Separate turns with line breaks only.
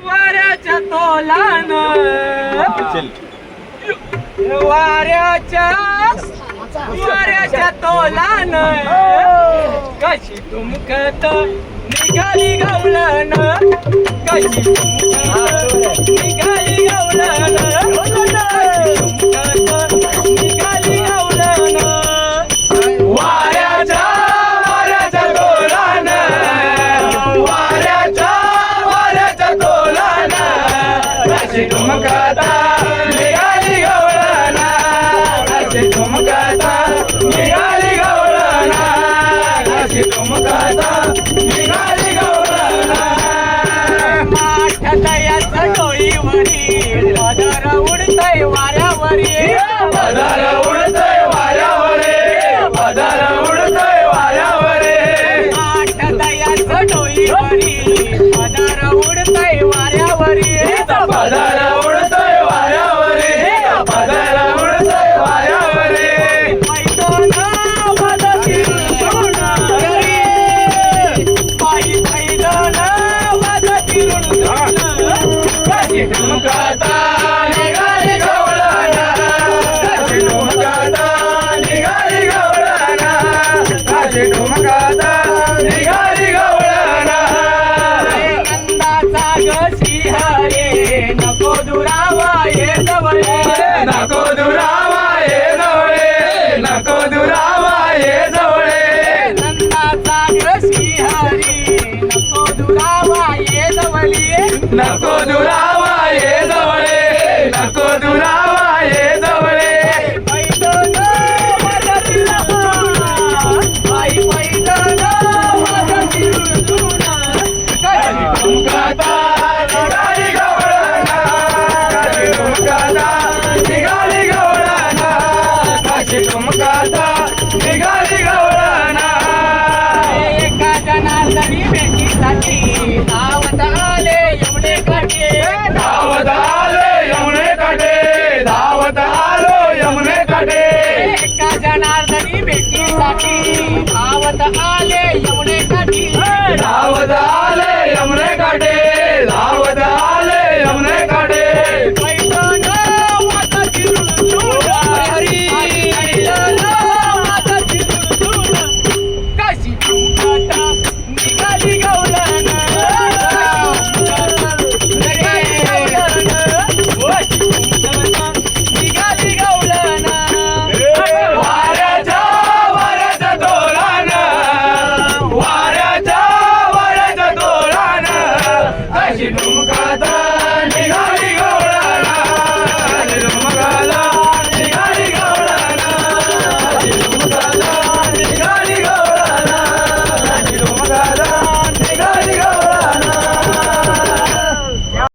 वाऱ्याच्या तोलान वाऱ्याच्या तोलान कशी तुमकत निघाली गवळण कशी तुमकत निघाली गवळण निघाली गवळण वाऱ्याच्या तोलान वाऱ्याच्या तोलान कशी तुमकत निघाली गवळण कशी तुमकत निघाली गवळण कशी तुमकत निघाली गवळण माठ दयाचं डोईवरी पदर उडतय वाऱ्यावरी पदर उडतय वाऱ्यावरी पदर उडतय वाऱ्यावरी माठ दयाचं डोईवरी पदर उडतय वाऱ्यावरी पदर उडतय वाऱ्यावरी पदर उडतय वाऱ्यावरी मैदान वाजतील पायी मैदान वाजतील कशी तुमकता निघाली गवळण कशी तुमकता निघाली गवळण कशी तुमकता निघाली गवळण नंदाचा ग श्रीहरे नको दुरावा ये जवळे नको दुरावा ये जवळे नको दुरावा ये जवळे नंदाचा ग श्रीहरे नको दुरावा ये जवळे नको दुरावा ये जवळे नको दुरावा ये जवळे मैदान वाजतील आई मैदान वाजतील कशी तुमकता निघाली गवळण कशी तुमकता निघाली गवळण कशी तुमकता निघाली गवळण एका जनार्दनी भेटीसाठी धावत आले यमुने काठी धावत आले यमुने काठी धावत आलो यमुने काठी एका जनार्दनी भेटीसाठी धावत आले